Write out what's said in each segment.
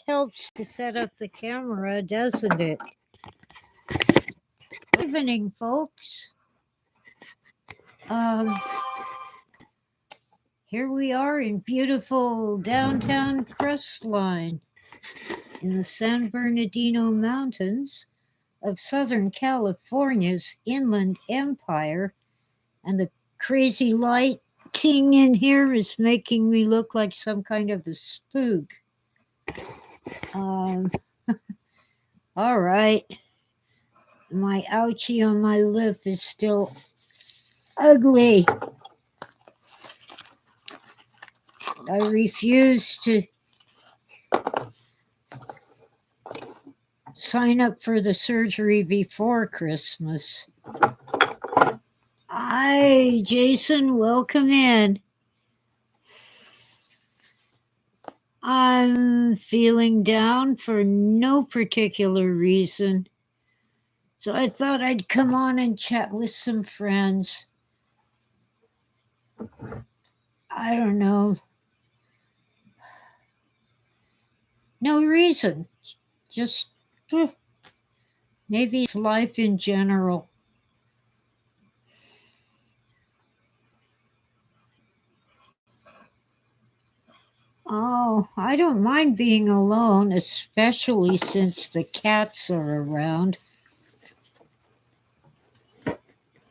helps to set up the camera, doesn't it? Good evening, folks. Um, Here we are in beautiful downtown Crestline in the San Bernardino Mountains of Southern California's Inland Empire, and the crazy lighting in here is making me look like some kind of a spook. Um, all right. My ouchie on my lip is still ugly. I refuse to sign up for the surgery before Christmas. Hi, Jason, welcome in. I'm feeling down for no particular reason, so I thought I'd come on and chat with some friends. I don't know. No reason. Just maybe it's life in general. Oh, I don't mind being alone, especially since the cats are around.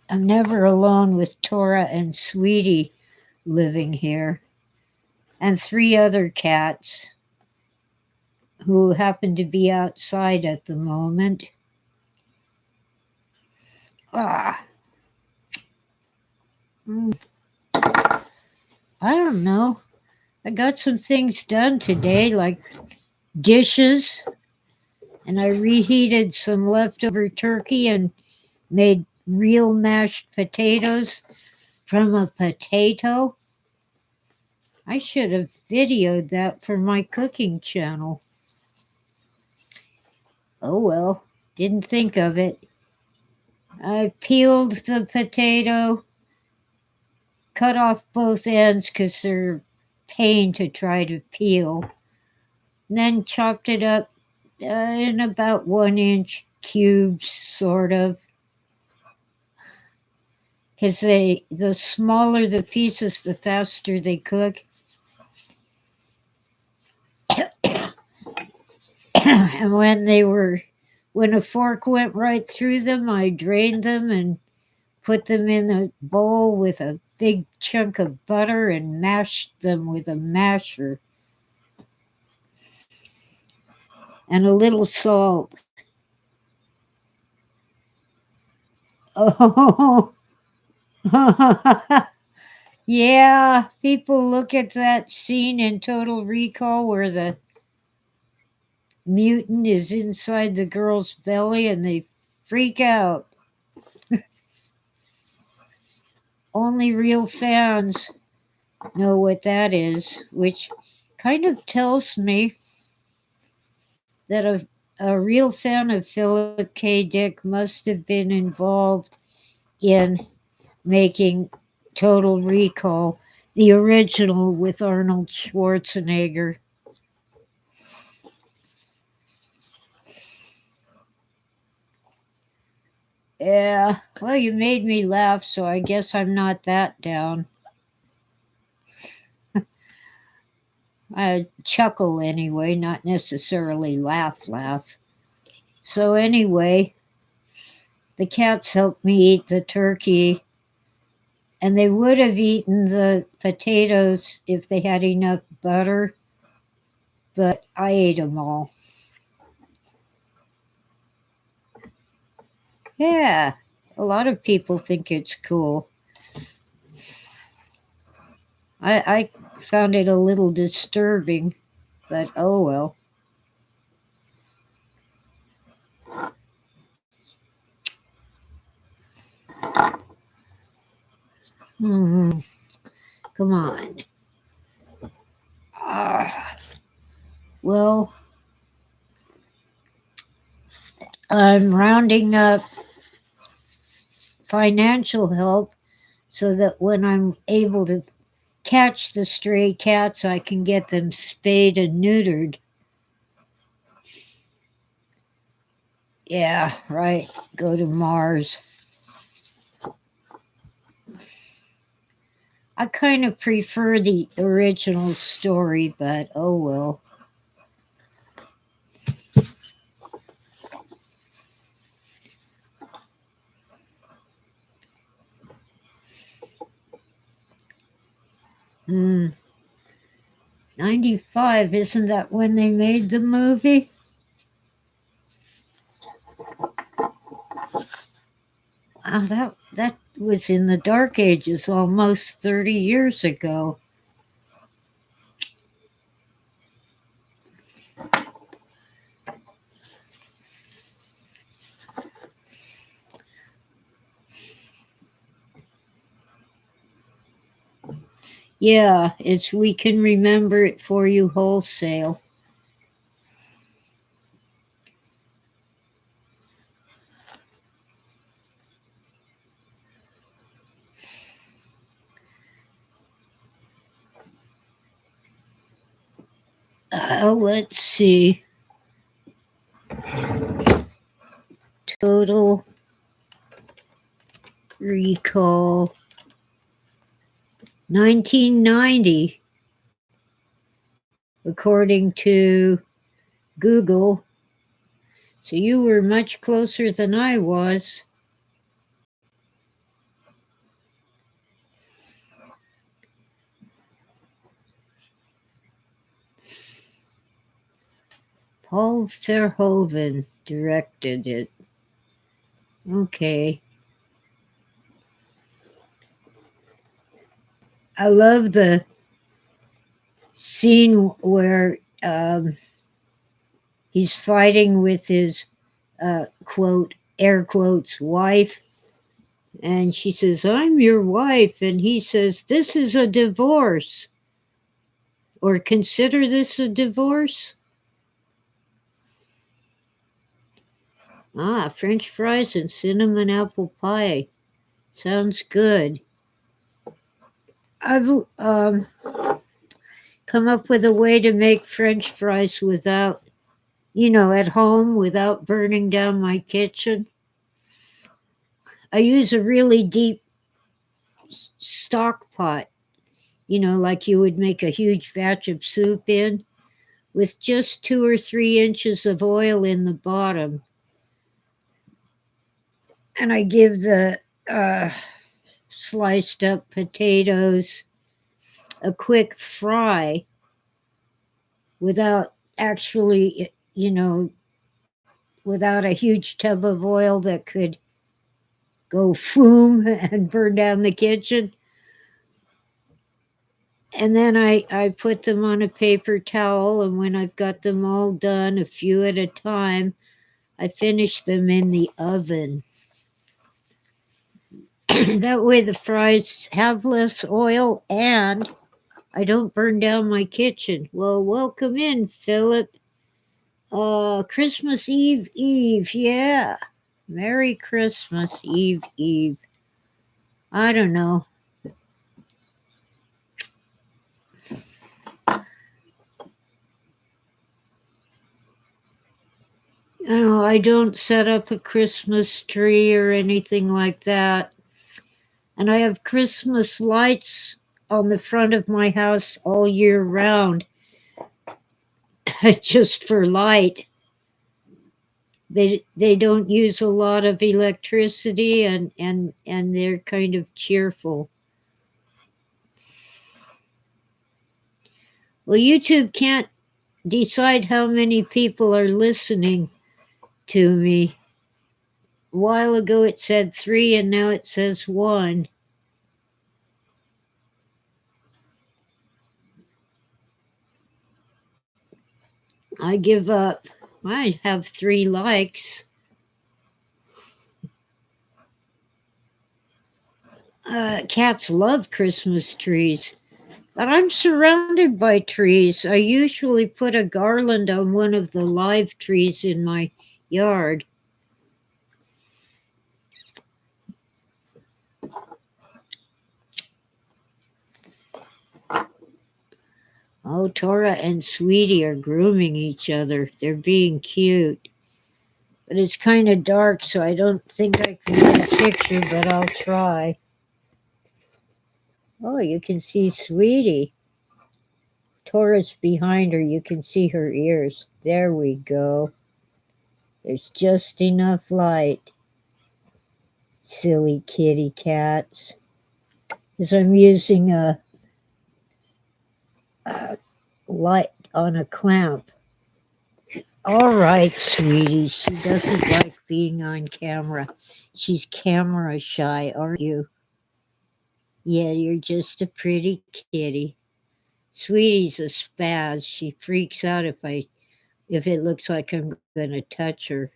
I'm never alone with Tora and Sweetie living here, and 3 other cats who happen to be outside at the moment. Ah, I don't know. I got some things done today, like dishes, and I reheated some leftover turkey and made real mashed potatoes from a potato. I should have videoed that for my cooking channel. Oh well, didn't think of it. I peeled the potato, cut off both ends because they're pain to try to peel, and then chopped it up in about 1-inch cubes, sort of. Because the smaller the pieces, the faster they cook. And when a fork went right through them, I drained them and put them in a bowl with a big chunk of butter and mashed them with a masher. And a little salt. Oh, yeah, people look at that scene in Total Recall where the mutant is inside the girl's belly and they freak out. Only real fans know what that is, which kind of tells me that a real fan of Philip K. Dick must have been involved in making Total Recall, the original with Arnold Schwarzenegger. Yeah, well, you made me laugh, so I guess I'm not that down. I chuckle anyway, not necessarily laugh. So anyway, the cats helped me eat the turkey, and they would have eaten the potatoes if they had enough butter, but I ate them all. Yeah, a lot of people think it's cool. I found it a little disturbing, but oh well. Hmm, come on. Ah, well, I'm rounding up financial help so that when I'm able to catch the stray cats, I can get them spayed and neutered. Yeah, right. Go to Mars. I kind of prefer the original story, but oh well. Hmm. 95, isn't that when they made the movie? Wow, that was in the dark ages almost 30 years ago. Yeah, it's We Can Remember It For You Wholesale. Let's see. Total Recall 1990, according to Google. So you were much closer than I was. Paul Verhoeven directed it. Okay. I love the scene where he's fighting with his quote, air quotes, wife. And she says, I'm your wife. And he says, this is a divorce. Or consider this a divorce. Ah, French fries and cinnamon apple pie. Sounds good. I've come up with a way to make French fries without, at home without burning down my kitchen. I use a really deep stock pot, like you would make a huge batch of soup in, with just 2 or 3 inches of oil in the bottom. And I give the sliced up potatoes a quick fry without actually, without a huge tub of oil that could go foom and burn down the kitchen. And then I put them on a paper towel, and when I've got them all done, a few at a time, I finish them in the oven. That way the fries have less oil and I don't burn down my kitchen. Well, welcome in, Philip. Christmas Eve, yeah. Merry Christmas Eve. I don't know. I don't set up a Christmas tree or anything like that. And I have Christmas lights on the front of my house all year round, just for light. They don't use a lot of electricity, and they're kind of cheerful. Well, YouTube can't decide how many people are listening to me. A while ago it said 3 and now it says 1. I give up. I have 3 likes. Cats love Christmas trees, but I'm surrounded by trees. I usually put a garland on one of the live trees in my yard. Oh, Tora and Sweetie are grooming each other. They're being cute. But it's kind of dark, so I don't think I can get a picture, but I'll try. Oh, you can see Sweetie. Taurus behind her, you can see her ears. There we go. There's just enough light. Silly kitty cats. Because I'm using a light on a clamp. All right, sweetie. She doesn't like being on camera. She's camera shy, aren't you? Yeah, you're just a pretty kitty. Sweetie's a spaz. She freaks out if it looks like I'm gonna touch her.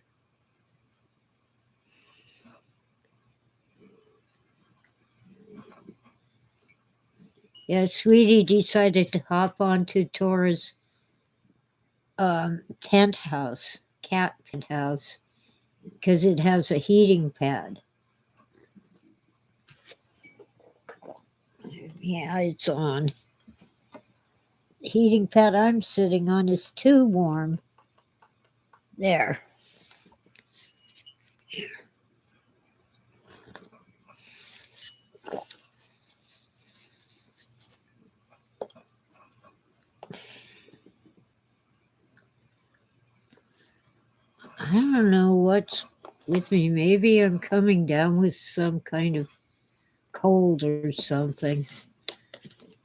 Yeah, Sweetie decided to hop onto Tora's penthouse, cat penthouse, because it has a heating pad. Yeah, it's on. The heating pad I'm sitting on is too warm. There. I don't know what's with me. Maybe I'm coming down with some kind of cold or something.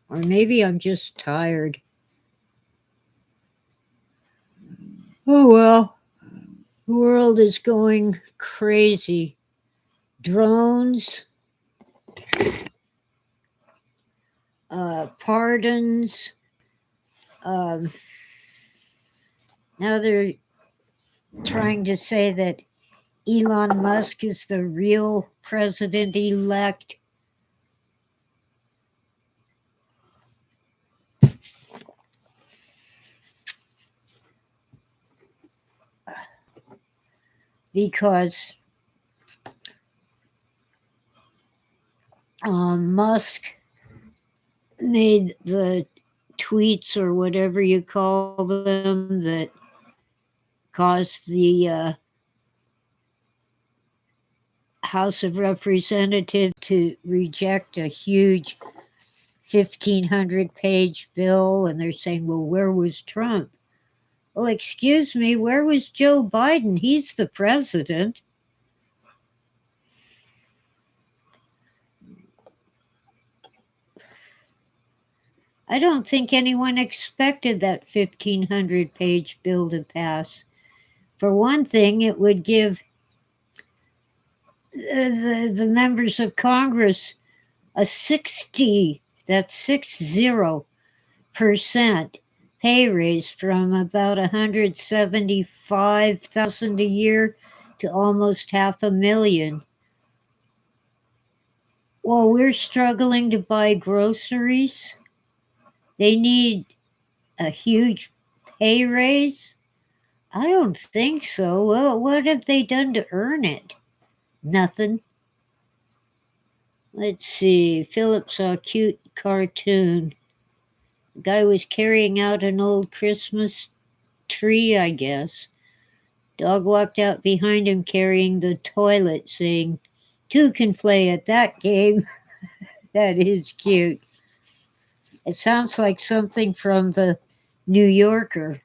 Or maybe I'm just tired. Oh well. The world is going crazy. Drones, pardons. Um, now they're trying to say that Elon Musk is the real president elect. Because Musk made the tweets or whatever you call them that caused the House of Representatives to reject a huge 1,500-page bill, and they're saying, well, where was Trump? Well, excuse me, where was Joe Biden? He's the president. I don't think anyone expected that 1,500-page bill to pass. For one thing, it would give the members of Congress a 60, that's 60% pay raise from about 175,000 a year to almost 500,000. While we're struggling to buy groceries, they need a huge pay raise? I don't think so. Well, what have they done to earn it? Nothing. Let's see. Philip saw a cute cartoon. The guy was carrying out an old Christmas tree, I guess. Dog walked out behind him carrying the toilet, saying, two can play at that game. That is cute. It sounds like something from the New Yorker.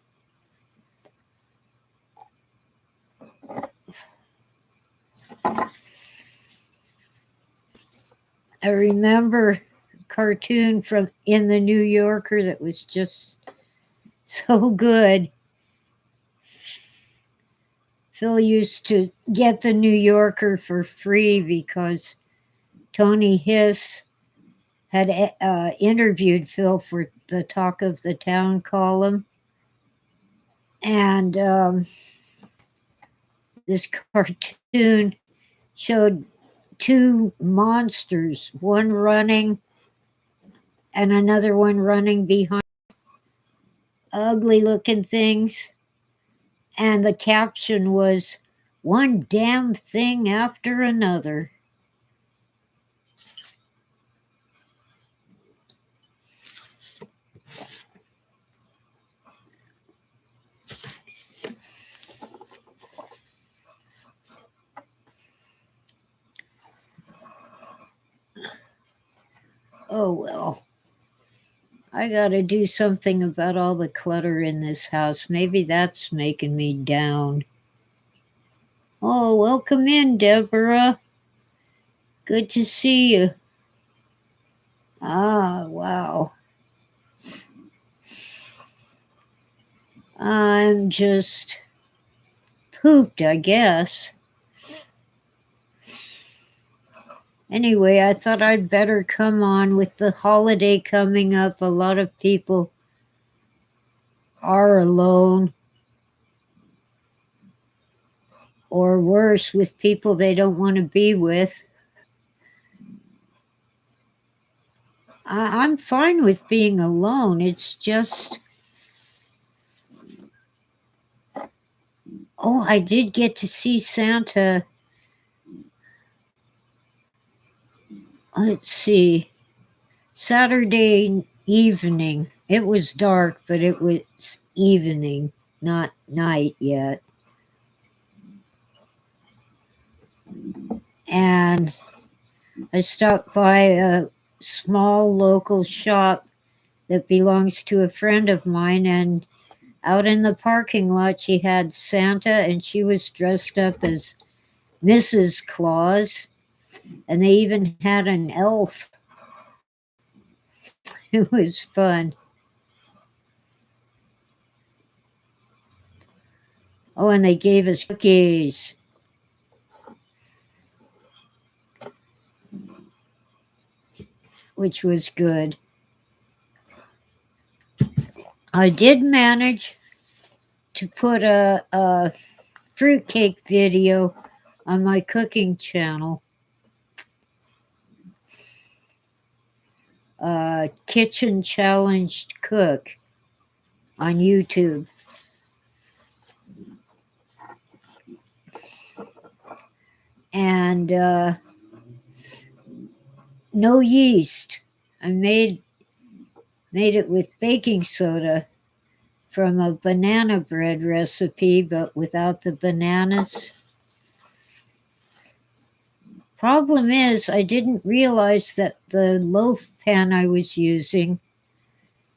I remember a cartoon from in the New Yorker that was just so good. Phil used to get the New Yorker for free because Tony Hiss had interviewed Phil for the Talk of the Town column. And this cartoon showed two monsters, one running and another one running behind, ugly looking things. And the caption was, one damn thing after another. Oh well. I gotta do something about all the clutter in this house. Maybe that's making me down. Oh, welcome in, Deborah. Good to see you. Ah, wow. I'm just pooped, I guess. Anyway, I thought I'd better come on with the holiday coming up. A lot of people are alone, or worse, with people they don't want to be with. I'm fine with being alone. It's just, oh, I did get to see Santa. Let's see, Saturday evening. It was dark, but it was evening, not night yet. And I stopped by a small local shop that belongs to a friend of mine, and out in the parking lot she had Santa, and she was dressed up as Mrs. Claus, and they even had an elf. It was fun. Oh, and they gave us cookies, which was good. I did manage to put a fruitcake video on my cooking channel, Kitchen Challenged Cook, on YouTube. And no yeast. I made it with baking soda from a banana bread recipe, but without the bananas. Problem is, I didn't realize that the loaf pan I was using,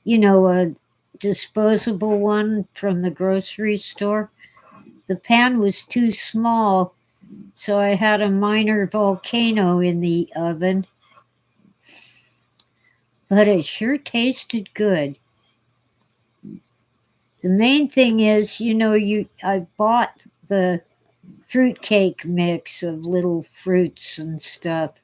a disposable one from the grocery store, the pan was too small, so I had a minor volcano in the oven, but it sure tasted good. The main thing is, I bought the fruitcake mix of little fruits and stuff,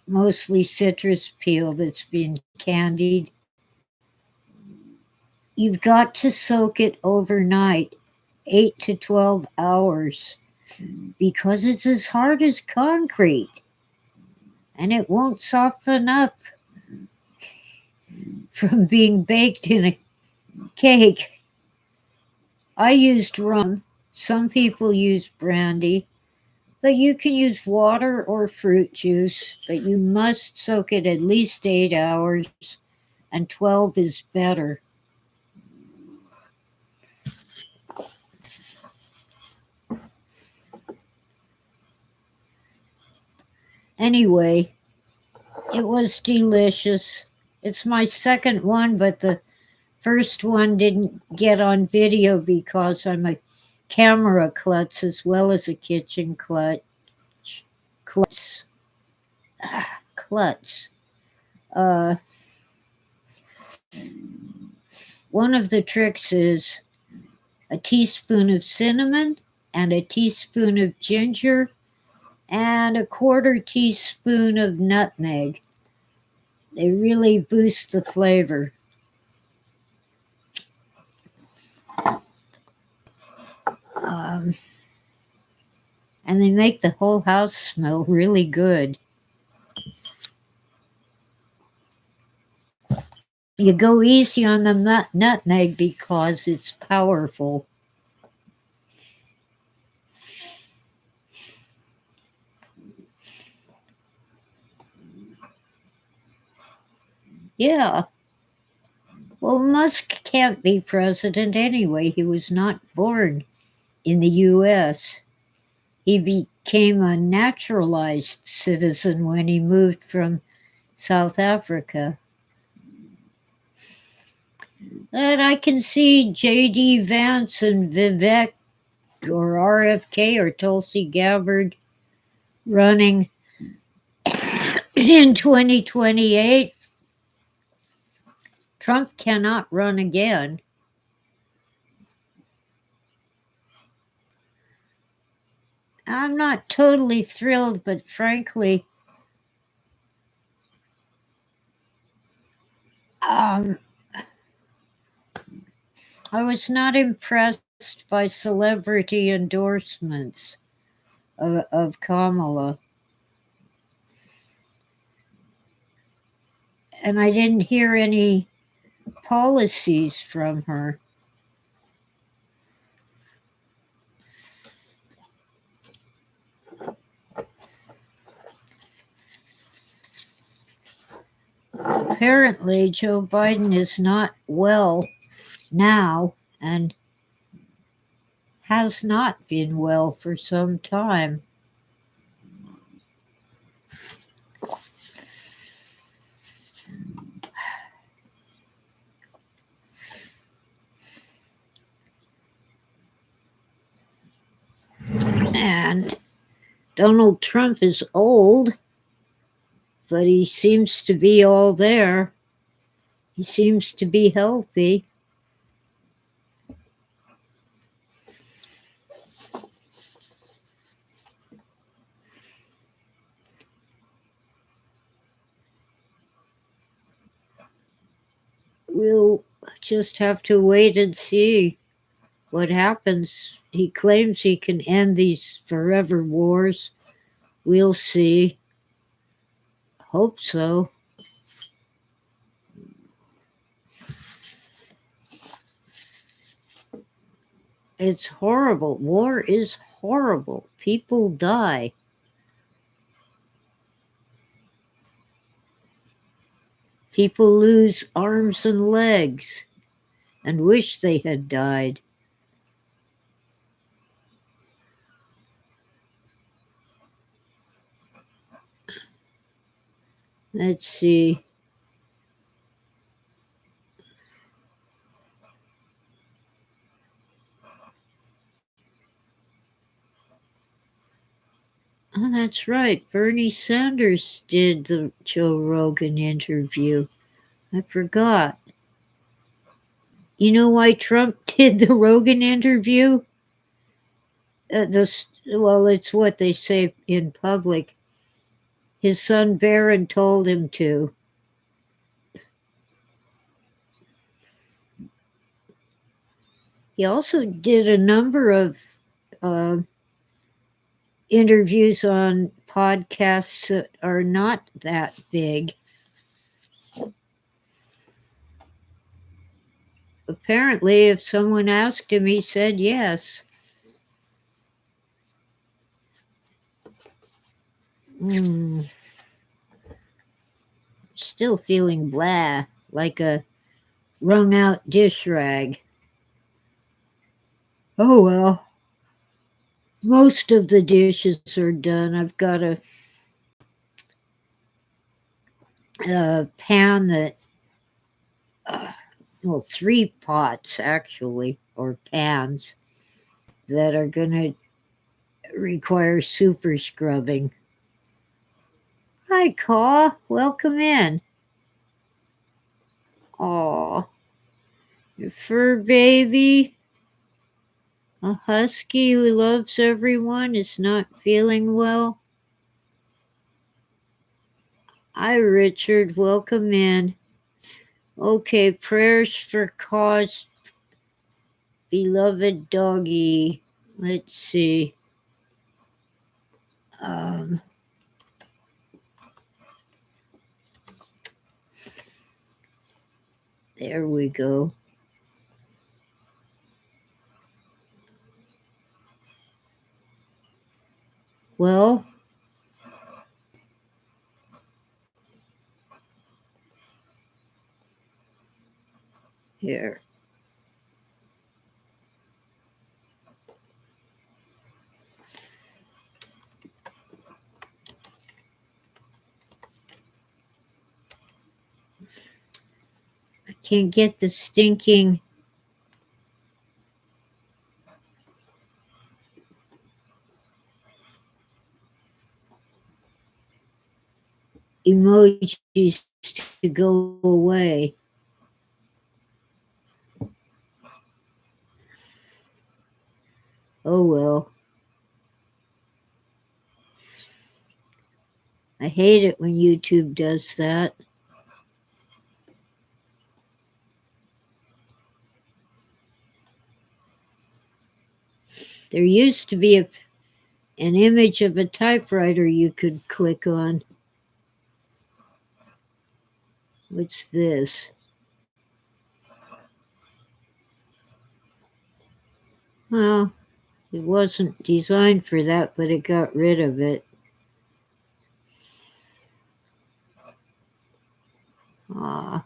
mostly citrus peel that's been candied. You've got to soak it overnight, 8 to 12 hours, because it's as hard as concrete and it won't soften up from being baked in a cake. I used rum. Some people use brandy, but you can use water or fruit juice, but you must soak it at least 8 hours, and 12 is better. Anyway, it was delicious. It's my second one, but the first one didn't get on video because I'm a camera klutz as well as a kitchen klutz. Klutz. Uh, one of the tricks is a teaspoon of cinnamon and a teaspoon of ginger and a quarter teaspoon of nutmeg. They really boost the flavor. And they make the whole house smell really good. You go easy on the nutmeg because it's powerful. Yeah. Well, Musk can't be president anyway. He was not born in the U.S. He became a naturalized citizen when he moved from South Africa. And I can see J.D. Vance and Vivek or RFK or Tulsi Gabbard running in 2028. Trump cannot run again. I'm not totally thrilled, but frankly, I was not impressed by celebrity endorsements of Kamala. And I didn't hear any policies from her. Apparently, Joe Biden is not well now and has not been well for some time. And Donald Trump is old, but he seems to be all there. He seems to be healthy. We'll just have to wait and see what happens. He claims he can end these forever wars. We'll see. Hope so. It's horrible. War is horrible. People die. People lose arms and legs and wish they had died. Let's see. Oh, that's right. Bernie Sanders did the Joe Rogan interview. I forgot. You know why Trump did the Rogan interview? Well, it's what they say in public. His son Barron told him to. He also did a number of uh, interviews on podcasts that are not that big. Apparently, if someone asked him, he said yes. Still feeling blah, like a wrung out dish rag. Oh well. Most of the dishes are done. I've got a pan that, well, 3 pots actually, or pans, that are going to require super scrubbing. Hi, Caw. Welcome in. Aw. Your fur baby. A husky who loves everyone is not feeling well. Hi, Richard. Welcome in. Okay, prayers for Caw's beloved doggy. Let's see. There we go. Well, here. I can't get the stinking emojis to go away. Oh well. I hate it when YouTube does that. There used to be an image of a typewriter you could click on. What's this? Well, it wasn't designed for that, but it got rid of it. Ah.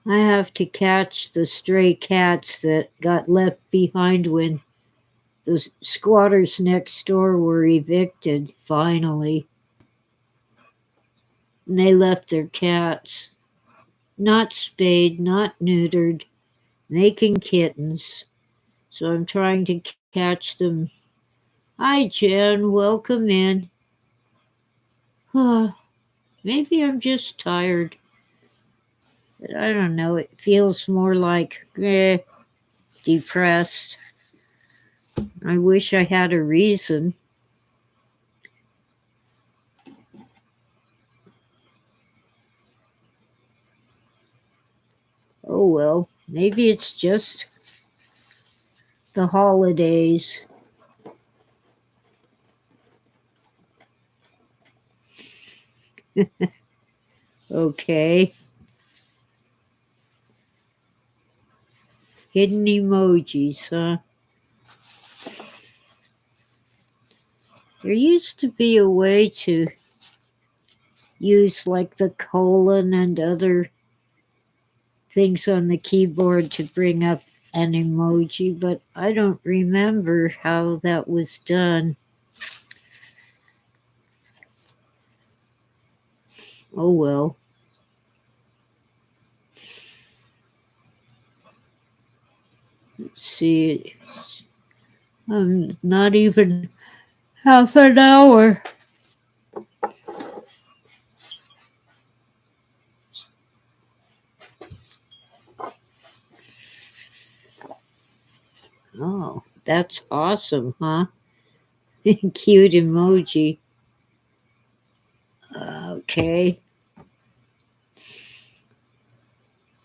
I have to catch the stray cats that got left behind when the squatters next door were evicted, finally. And they left their cats, not spayed, not neutered, making kittens. So I'm trying to catch them. Hi, Jen, welcome in. Maybe I'm just tired. But I don't know, it feels more like depressed. I wish I had a reason. Oh well, maybe it's just the holidays. Okay. Hidden emojis, huh? There used to be a way to use like the colon and other things on the keyboard to bring up an emoji, but I don't remember how that was done. Oh well. Let's see. Not even half an hour. Oh, that's awesome, huh? Cute emoji. Okay.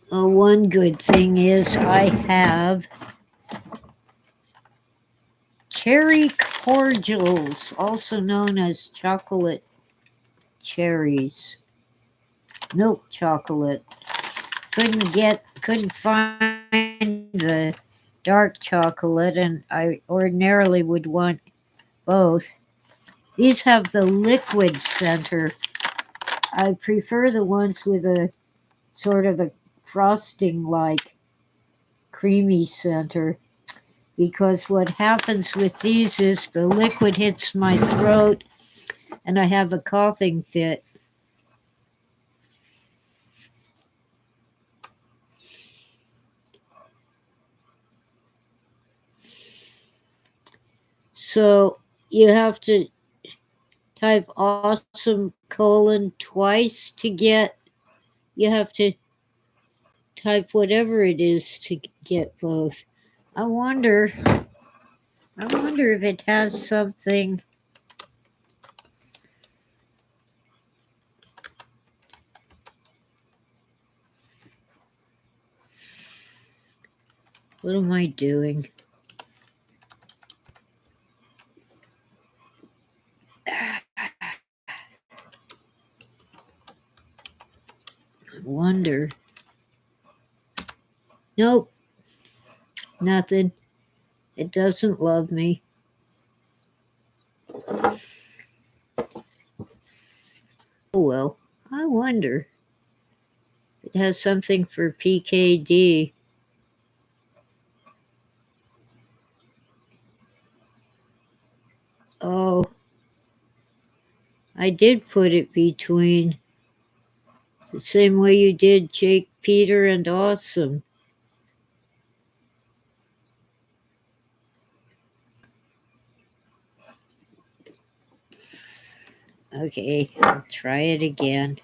One good thing is I have cherry cordials, also known as chocolate cherries. Milk chocolate. Couldn't find the dark chocolate, and I ordinarily would want both. These have the liquid center. I prefer the ones with a sort of a frosting like creamy center, because what happens with these is the liquid hits my throat and I have a coughing fit. So you have to type awesome colon twice to get, you have to type whatever it is to get both. I wonder if it has something. What am I doing? I wonder. Nope, nothing. It doesn't love me. Oh well, I wonder if it has something for PKD. Oh, I did put it between The same way you did Jake, Peter, and Awesome. Okay, I'll try it again.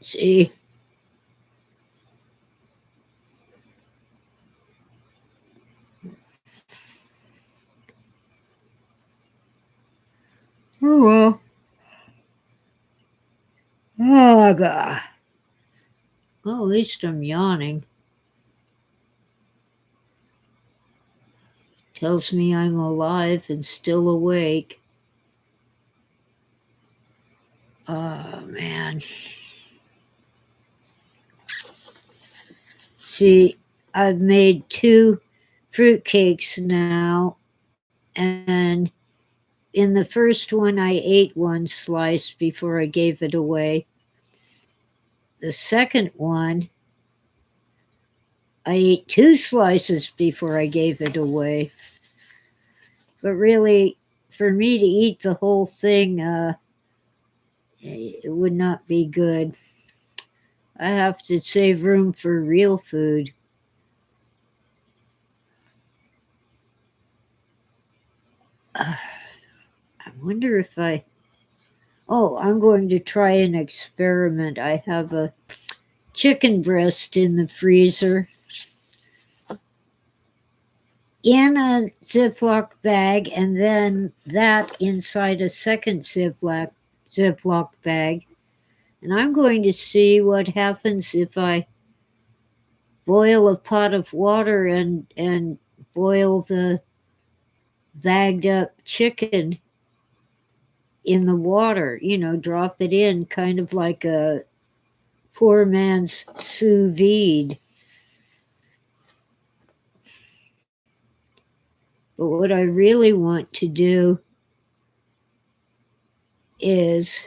See? Oh well. Oh God. Well, at least I'm yawning. Tells me I'm alive and still awake. Oh man. See, I've made 2 fruitcakes now, and in the first one, I ate 1 slice before I gave it away. The second one, I ate 2 slices before I gave it away. But really, for me to eat the whole thing, it would not be good. I have to save room for real food. I wonder if I'm going to try an experiment. I have a chicken breast in the freezer in a Ziploc bag, and then that inside a second Ziploc bag. And I'm going to see what happens if I boil a pot of water and boil the bagged up chicken in the water, drop it in kind of like a poor man's sous vide. But what I really want to do is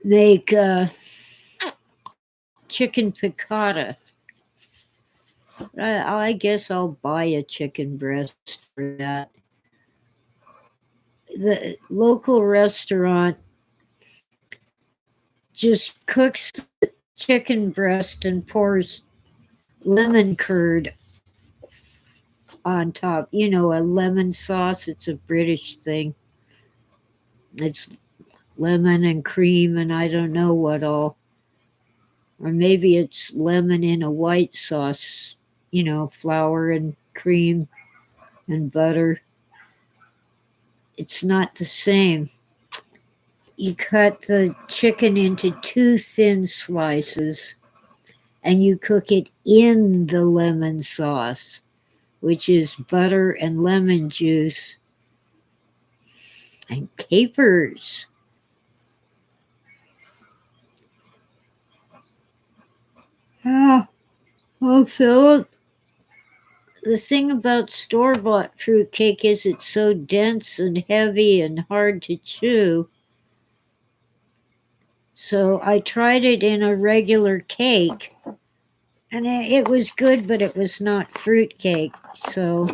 make chicken piccata. I guess I'll buy a chicken breast for that. The local restaurant just cooks the chicken breast and pours lemon curd on top. A lemon sauce. It's a British thing. It's lemon and cream and I don't know what all. Or maybe it's lemon in a white sauce, flour and cream and butter. It's not the same. You cut the chicken into 2 thin slices and you cook it in the lemon sauce, which is butter and lemon juice and capers. Also, the thing about store-bought fruitcake is it's so dense and heavy and hard to chew. So I tried it in a regular cake, and it was good, but it was not fruitcake. So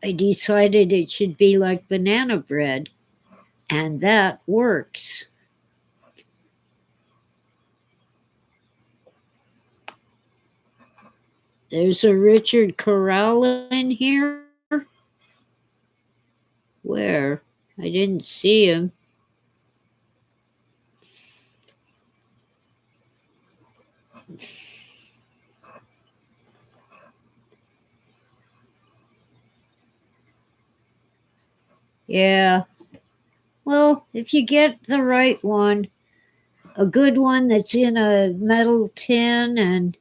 I decided it should be like banana bread, and that works. There's a Richard Corral in here. Where? I didn't see him. Yeah. Well, if you get the right one, a good one that's in a metal tin and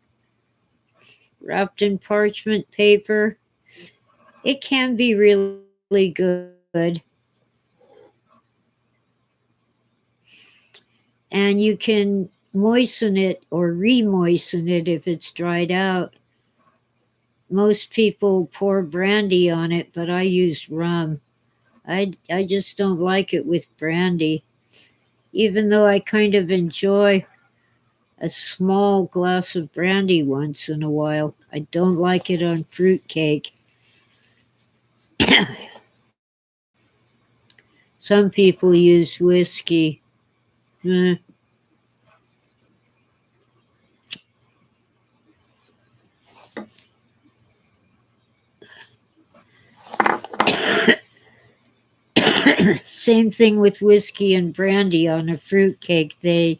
wrapped in parchment paper, it can be really good. And you can moisten it or re-moisten it if it's dried out. Most people pour brandy on it, but I used rum. I just don't like it with brandy, even though I kind of enjoy a small glass of brandy once in a while. I don't like it on fruitcake. Some people use whiskey. Eh. Same thing with whiskey and brandy on a fruitcake. They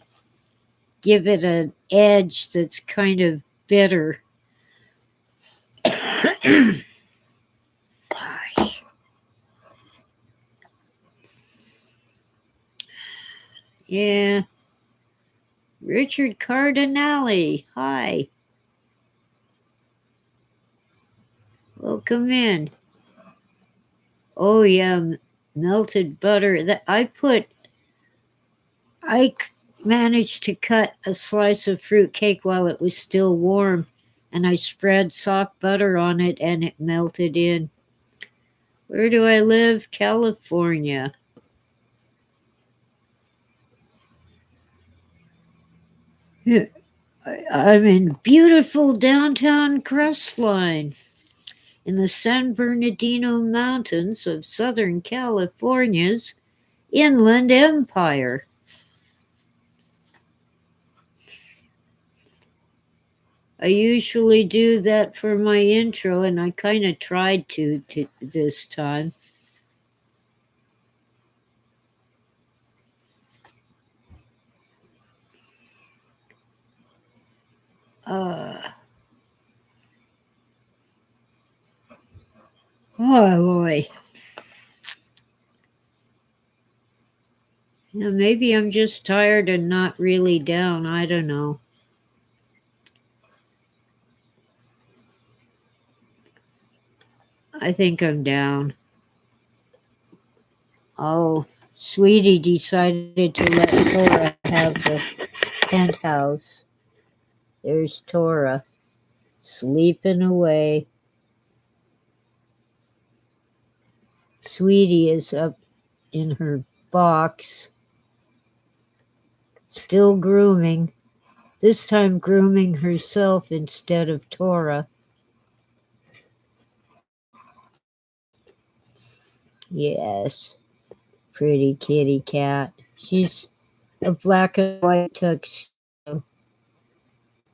give it an edge that's kind of bitter. Gosh. Yeah. Richard Cardinale. Hi. Welcome in. Oh yeah, melted butter. That I managed to cut a slice of fruit cake while it was still warm, and I spread soft butter on it, and it melted in. Where do I live? California. Yeah, I'm in beautiful downtown Crestline in the San Bernardino Mountains of Southern California's Inland Empire. I usually do that for my intro, and I kind of tried to this time. Uh, oh boy. Yeah, maybe I'm just tired and not really down. I don't know. I think I'm down. Oh, Sweetie decided to let Tora have the penthouse. There's Tora, sleeping away. Sweetie is up in her box, still grooming. This time grooming herself instead of Tora. Yes, pretty kitty cat. She's a black and white tuxedo.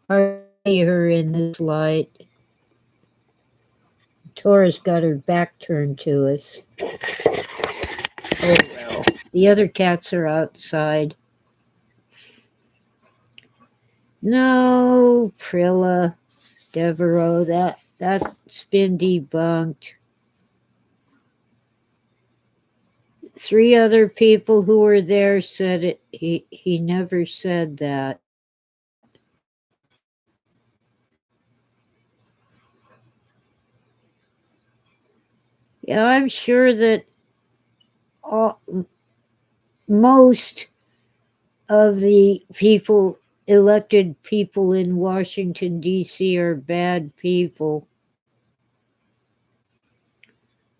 Hard to see her in this light. Tora's got her back turned to us. Oh well. The other cats are outside. No, Prilla, Devereaux, that's been debunked. 3 other people who were there said it. He never said that. Yeah, I'm sure that all, most of the elected people in Washington, D.C. are bad people.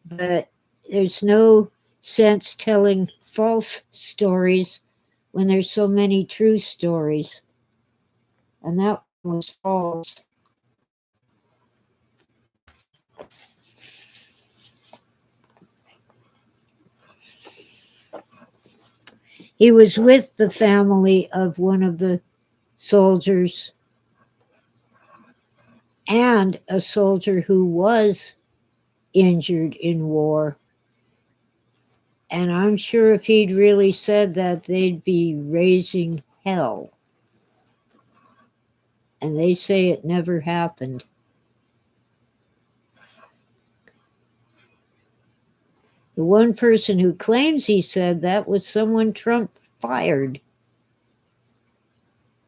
But there's no sense telling false stories when there's so many true stories. And that was false. He was with the family of one of the soldiers and a soldier who was injured in war. And I'm sure if he'd really said that, they'd be raising hell. And they say it never happened. The one person who claims he said that was someone Trump fired.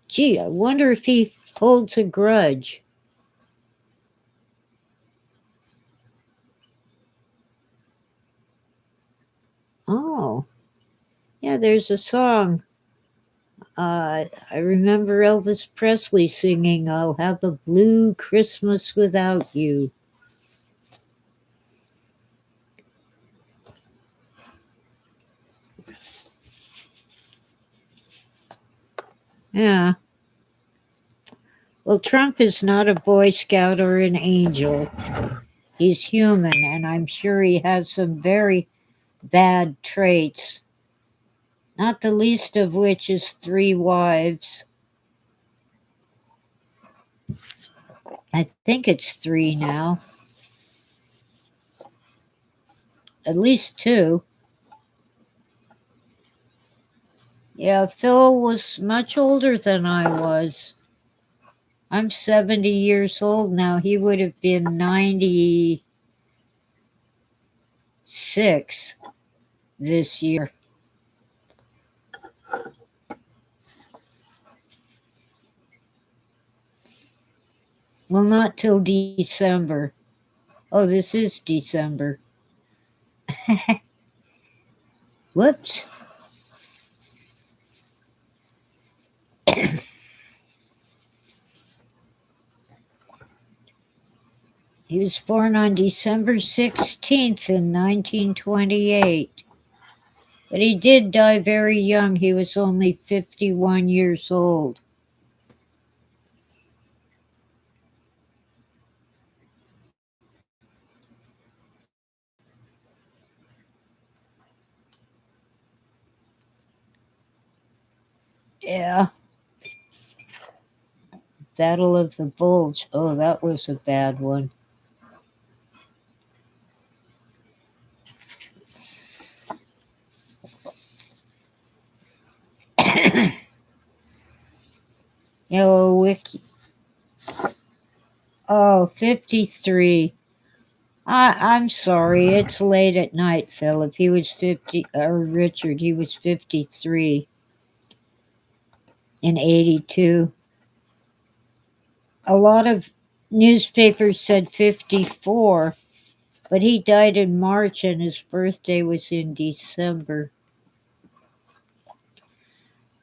Gee, I wonder if he holds a grudge. Oh, yeah, there's a song. I remember Elvis Presley singing, I'll have a blue Christmas without you. Yeah. Well, Trump is not a Boy Scout or an angel. He's human, and I'm sure he has some very bad traits, not the least of which is 3 wives. I think it's 3 now. At least 2. Yeah, Phil was much older than I was. I'm 70 years old now. He would have been 96 this year. Well, not till December. Oh, this is December. Whoops. He was born on December 16th in 1928. But he did die very young. He was only 51 years old. Yeah. Battle of the Bulge. Oh, that was a bad one. Yellow Wiki. Oh, 53. I'm sorry. It's late at night, Philip. He was 50, or Richard, he was 53 in 82. A lot of newspapers said 54, but he died in March and his birthday was in December.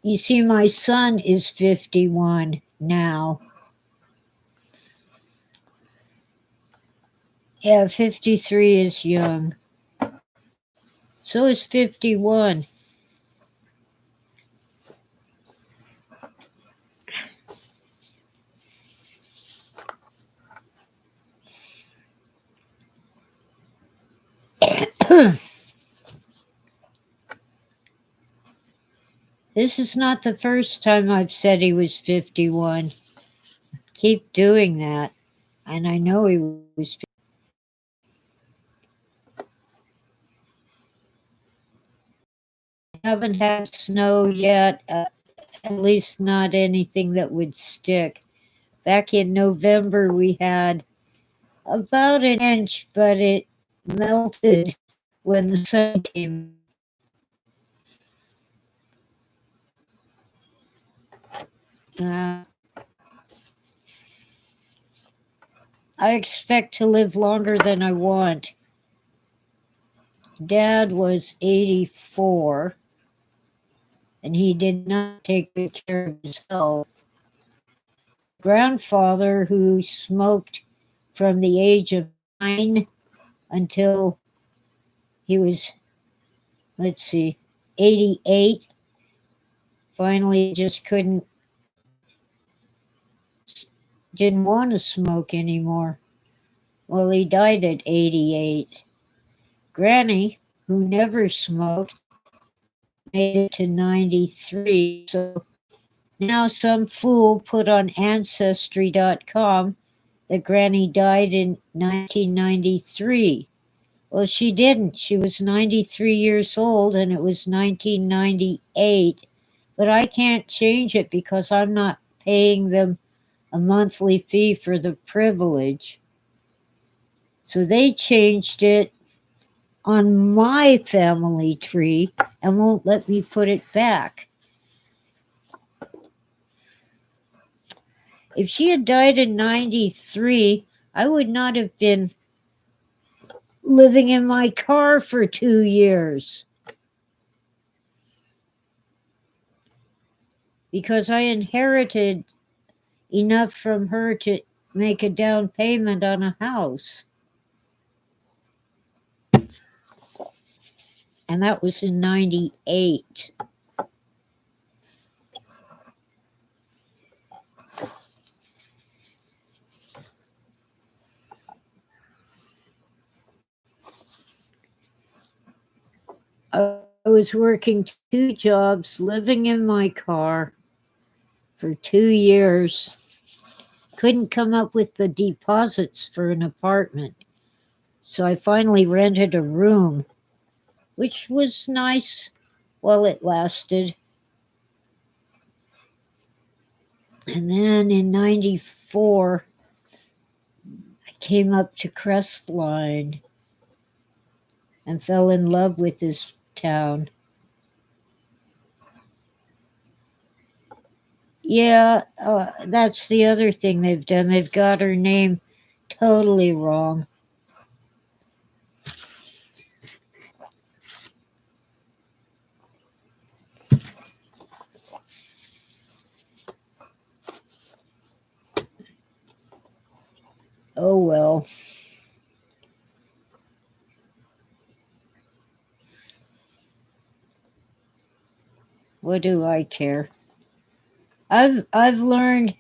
You see, my son is 51 now. Yeah, 53 is young. So is 51. This is not the first time I've said he was 51. Keep doing that. And I know he was. Haven't had snow yet, at least not anything that would stick. Back in November, we had about an inch, but it melted when the sun came. I expect to live longer than I want. Dad was 84, and he did not take good care of his health. Grandfather, who smoked from the age of 9 until he was, 88, finally just didn't want to smoke anymore. Well, he died at 88. Granny, who never smoked, made it to 93. So now some fool put on Ancestry.com that Granny died in 1993. Well, she didn't. She was 93 years old and it was 1998. But I can't change it because I'm not paying them a monthly fee for the privilege. So they changed it on my family tree and won't let me put it back. If she had died in 93, I would not have been living in my car for 2 years. Because I inherited enough from her to make a down payment on a house. And that was in 98. I was working 2 jobs, living in my car for 2 years. Couldn't come up with the deposits for an apartment. So I finally rented a room, which was nice while it lasted. And then in 94, I came up to Crestline and fell in love with this town. Yeah, that's the other thing they've done. They've got her name totally wrong. Oh well. What do I care? I've learned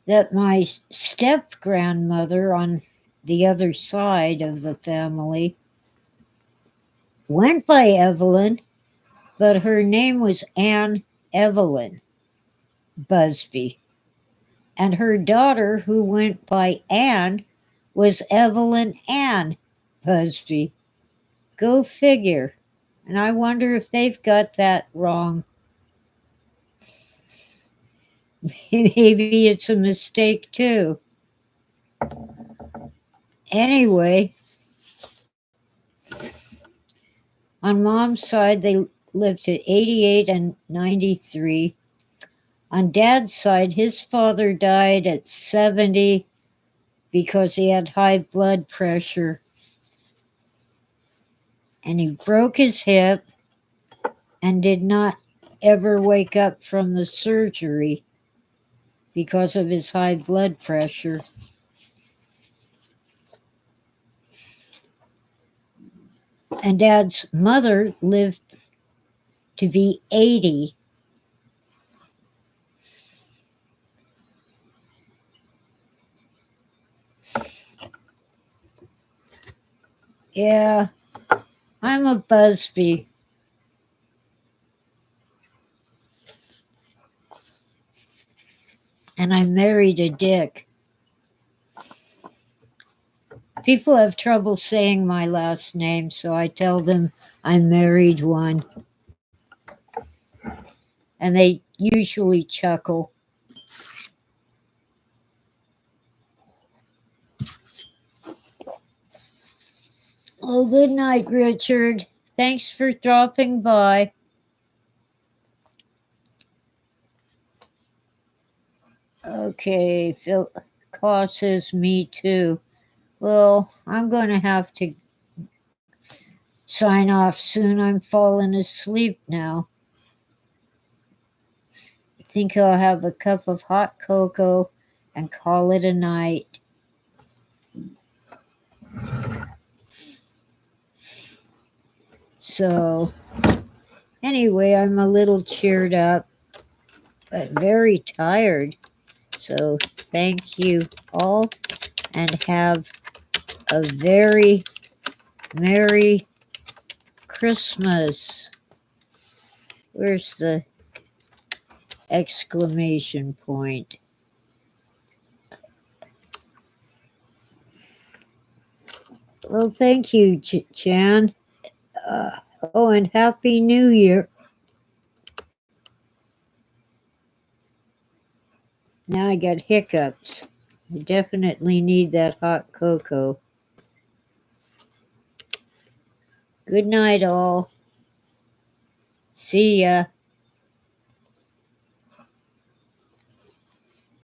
that my step grandmother on the other side of the family went by Evelyn, but her name was Anne Evelyn Busby. And her daughter, who went by Anne, was Evelyn Ann Busby. Go figure. And I wonder if they've got that wrong. Maybe it's a mistake too. Anyway, on Mom's side, they lived at 88 and 93. On Dad's side, his father died at 70 because he had high blood pressure. And he broke his hip and did not ever wake up from the surgery because of his high blood pressure. And Dad's mother lived to be 80. Yeah, I'm a Busby. And I married a Dick. People have trouble saying my last name, so I tell them I married one. And they usually chuckle. Oh, good night, Richard. Thanks for dropping by. Okay, Phil Caw says me too. Well, I'm going to have to sign off soon. I'm falling asleep now. I think I'll have a cup of hot cocoa and call it a night. So, anyway, I'm a little cheered up, but very tired. So, thank you all and have a very Merry Christmas. Where's the exclamation point? Well, thank you, Jan. Oh, and Happy New Year. Now I got hiccups. I definitely need that hot cocoa. Good night, all. See ya.